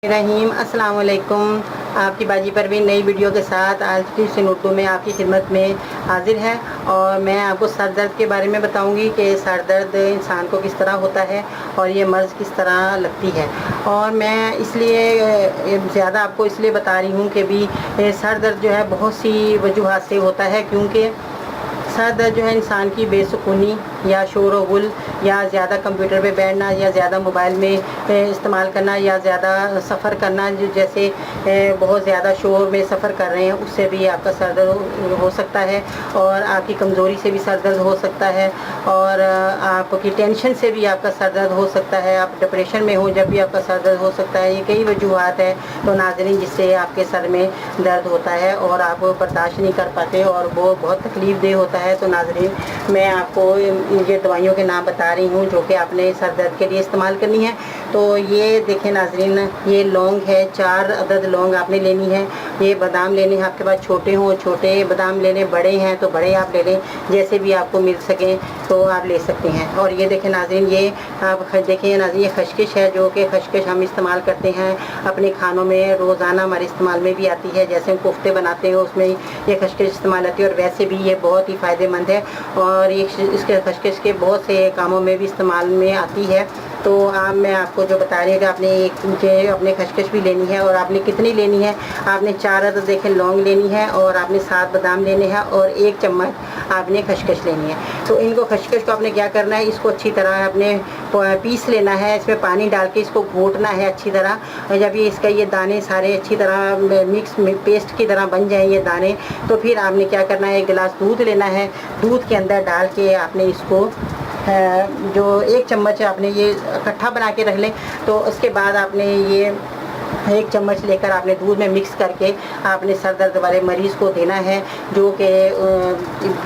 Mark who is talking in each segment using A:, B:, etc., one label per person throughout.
A: रहीम अस्सलाम वालेकुम। आपकी बाजी परवीन नई वीडियो के साथ आज की उर्दू में आपकी खिदमत में हाजिर है और मैं आपको सर दर्द के बारे में बताऊंगी कि सर दर्द इंसान को किस तरह होता है और ये मर्ज़ किस तरह लगती है। और मैं इसलिए ज़्यादा आपको इसलिए बता रही हूँ कि भी सर दर्द जो है बहुत सी वजूहात से होता है, क्योंकि सर दर्द जो है इंसान की बेसुकूनी या शोर व गुल या ज़्यादा कंप्यूटर पे बैठना या ज़्यादा मोबाइल में इस्तेमाल करना या ज़्यादा सफ़र करना, जो जैसे बहुत ज़्यादा शोर में सफ़र कर रहे हैं उससे भी आपका सर दर्द हो सकता है। और आपकी कमज़ोरी से भी सर दर्द हो सकता है और आपकी टेंशन से भी आपका सर दर्द हो सकता है। आप डिप्रेशन में हो जब भी आपका सर दर्द हो सकता है। ये कई वजूहात है तो नाज़रीन जिससे आपके सर में दर्द होता है और आप बर्दाश्त नहीं कर पाते और वो बहुत तकलीफ़ देह होता है। तो नाज़रीन मैं आपको ये दवाइयों के नाम बता रही हूँ जो कि आपने सर दर्द के लिए इस्तेमाल करनी है। तो ये देखें नाज़रीन, ये लौंग है, 4 अदद लौंग आपने लेनी है। ये बादाम लेने हैं, आपके पास छोटे हों छोटे बादाम लेने, बड़े हैं तो बड़े आप ले लें, जैसे भी आपको मिल सकें तो आप ले सकते हैं। और ये देखें नाज़रीन, ये आप देखिए नाज़रीन, ये खशखश है जो कि खशखश हम इस्तेमाल करते हैं अपने खानों में, रोज़ाना हमारे इस्तेमाल में भी आती है। जैसे हम कोफ्ते बनाते हैं उसमें ये खशखश इस्तेमाल आती है और वैसे भी ये बहुत ही फ़ायदेमंद है और ये इसके खशखश के बहुत से कामों में भी इस्तेमाल में आती है। तो मैं आपको जो बता रही हूँ कि आपने अपने खशखश भी लेनी है और आपने कितनी लेनी है। आपने 4 अदद देखें लौंग लेनी है और आपने 7 बादाम लेने हैं और 1 चम्मच आपने खशखश लेनी है। तो इनको खशखश को आपने क्या करना है, इसको अच्छी तरह आपने पीस लेना है। इसमें पानी डाल के इसको घोटना है अच्छी तरह। जब ये इसका ये दाने सारे अच्छी तरह मिक्स पेस्ट की तरह बन जाए ये दाने, तो फिर आपने क्या करना है, 1 गिलास दूध लेना है। दूध के अंदर डाल के आपने इसको जो 1 चम्मच आपने ये इकट्ठा बना के रख लें। तो उसके बाद आपने ये 1 चम्मच लेकर आपने दूध में मिक्स करके आपने सर दर्द वाले मरीज़ को देना है, जो कि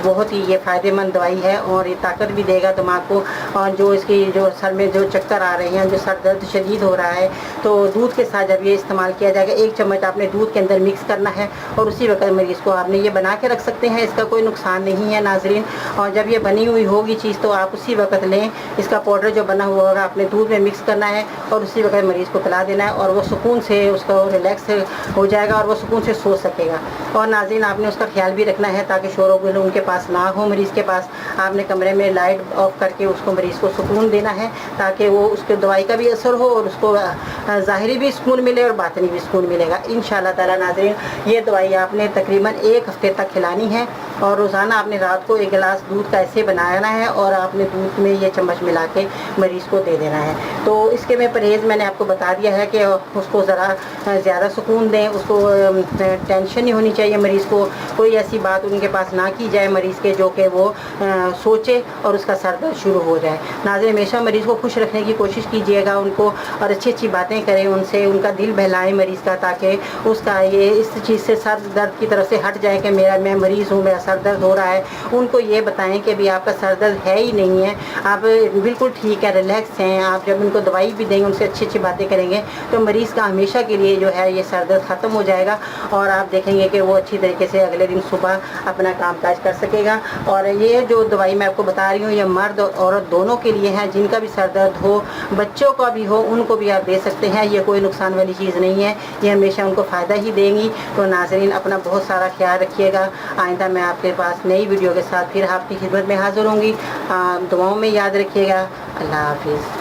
A: बहुत ही ये फ़ायदेमंद दवाई है और ये ताकत भी देगा दिमाग को। और जो इसकी जो सर में जो चक्कर आ रहे हैं, जो सर दर्द शदीद हो रहा है, तो दूध के साथ जब ये इस्तेमाल किया जाएगा 1 चम्मच आपने दूध के अंदर मिक्स करना है और उसी वक्त मरीज़ को आपने ये बना के रख सकते हैं। इसका कोई नुकसान नहीं है नाज़रीन। और जब ये बनी हुई होगी चीज़ तो आप उसी वक्त लें। इसका पाउडर जो बना हुआ होगा आपने दूध में मिक्स करना है और उसी वक्त मरीज़ को पिला देना है और वो सुकून से उसको रिलैक्स हो जाएगा और वो सुकून से सो सकेगा। और नाज़रीन आपने उसका ख्याल भी रखना है ताकि शोर वगैरह उनके पास ना हो। मरीज़ के पास आपने कमरे में लाइट ऑफ करके उसको मरीज़ को सुकून देना है ताकि वो उसके दवाई का भी असर हो और उसको ज़ाहिरी भी सुकून मिले और बातनी भी सुकून मिलेगा इंशाअल्लाह ताला। नाज़रीन ये दवाई आपने तकरीबन 1 हफ़्ते तक खिलानी है और रोज़ाना आपने रात को 1 गिलास दूध का ऐसे बनाना है और आपने दूध में ये चम्मच मिला के मरीज़ को दे देना है। तो इसके में परहेज़ मैंने आपको बता दिया है कि उसको ज़रा ज़्यादा सुकून दें, उसको टेंशन नहीं होनी चाहिए मरीज़ को, कोई ऐसी बात उनके पास ना की जाए मरीज़ के जो कि वो सोचे और उसका सर दर्द शुरू हो जाए। नाज़रीन हमेशा मरीज़ को खुश रखने की कोशिश कीजिएगा उनको और अच्छी अच्छी बातें करें उनसे, उनका दिल बहलाएं मरीज़ का, ताकि उसका ये इस चीज़ से सर दर्द की तरफ से हट जाए कि मैं मरीज़ हूँ, मेरा सर दर्द हो रहा है। उनको ये बताएं कि भी आपका सर दर्द है ही नहीं है, आप बिल्कुल ठीक है, रिलैक्स हैं। आप जब उनको दवाई भी देंगे, उनसे अच्छी अच्छी बातें करेंगे तो मरीज़ का हमेशा के लिए जो है ये सर दर्द ख़त्म हो जाएगा और आप देखेंगे कि वो अच्छी तरीके से अगले दिन सुबह अपना काम काज कर सकेगा। और ये जो दवाई मैं आपको बता रही हूँ ये मर्द और औरत दोनों के लिए है, जिनका भी सर दर्द हो, बच्चों का भी हो, उनको भी आप दे सकते हैं। ये कोई नुकसान वाली चीज़ नहीं है, ये हमेशा उनको फ़ायदा ही देंगी। तो नाज़रीन अपना बहुत सारा ख्याल रखिएगा। आइंदा मैं आपके पास नई वीडियो के साथ फिर आपकी खिदमत में हाज़िर होंगी। दुआओं में याद रखिएगा। अल्लाह हाफिज़।